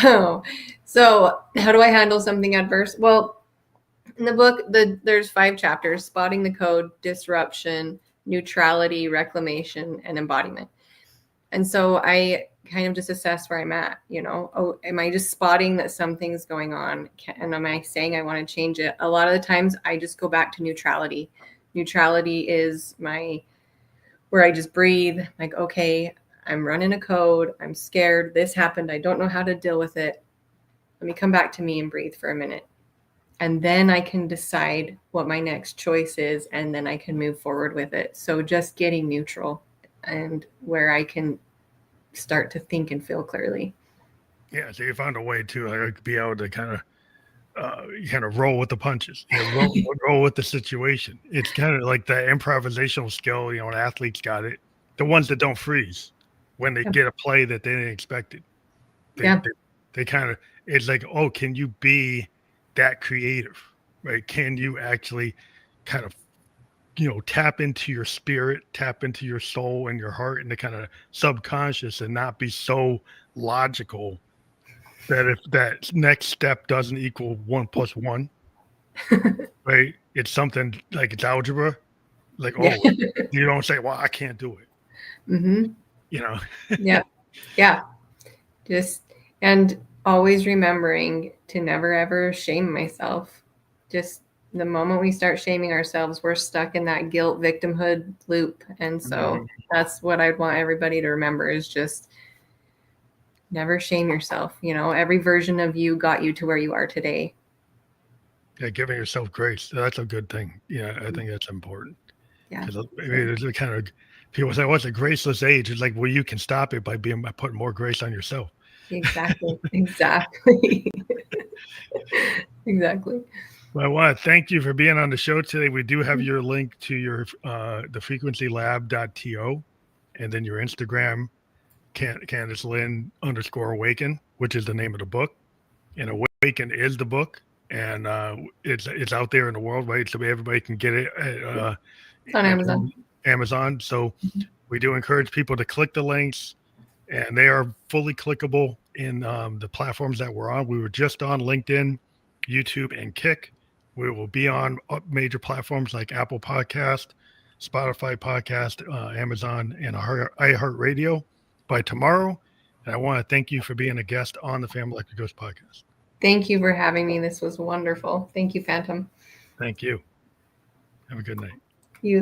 Oh, so how do I handle something adverse? Well, in the book, there's 5 chapters: spotting the code, disruption, neutrality, reclamation, and embodiment. And so I kind of just assess where I'm at, oh, am I just spotting that something's going on? And am I saying I want to change it? A lot of the times I just go back to neutrality. Neutrality is where I just breathe, like, okay, I'm running a code. I'm scared. This happened. I don't know how to deal with it. Let me come back to me and breathe for a minute. And then I can decide what my next choice is, and then I can move forward with it. So just getting neutral and where I can start to think and feel clearly. Yeah, so you found a way to be able to kind of roll with the punches, roll with the situation. It's kind of like the improvisational skill, an athlete's got it. The ones that don't freeze when they get a play that they didn't expect it. They kind of, it's like, oh, can you be that creative, right? Can you actually kind of, tap into your spirit, tap into your soul and your heart and the kind of subconscious, and not be so logical that if that next step doesn't equal 1 + 1, right? It's something like it's algebra. Like, Yeah. oh, you don't say, well, I can't do it. Mm-hmm. Yeah. Yeah. Just, and always remembering to never ever shame myself. Just the moment we start shaming ourselves, we're stuck in that guilt victimhood loop. And so that's what I'd want everybody to remember, is just never shame yourself. Every version of you got you to where you are today. Yeah, giving yourself grace. That's a good thing. Yeah, I think that's important. Yeah. Because there's a kind of, people say, what's a graceless age? It's like, well, you can stop it by putting more grace on yourself. Exactly. Exactly. Well, I want to thank you for being on the show today. We do have your link to your the frequencylab.to, and then your Instagram, Candice Lyn _Awaken, which is the name of the book. And Awaken is the book, and it's out there in the world, right? So everybody can get it It's on Amazon. Amazon. So we do encourage people to click the links, and they are fully clickable in the platforms that we're on. We were just on LinkedIn, YouTube, and Kick. We will be on major platforms like Apple Podcast, Spotify Podcast, Amazon, and iHeartRadio by tomorrow. And I want to thank you for being a guest on the Family Electric Ghost podcast. Thank you for having me. This was wonderful. Thank you, Phantom. Thank you. Have a good night. You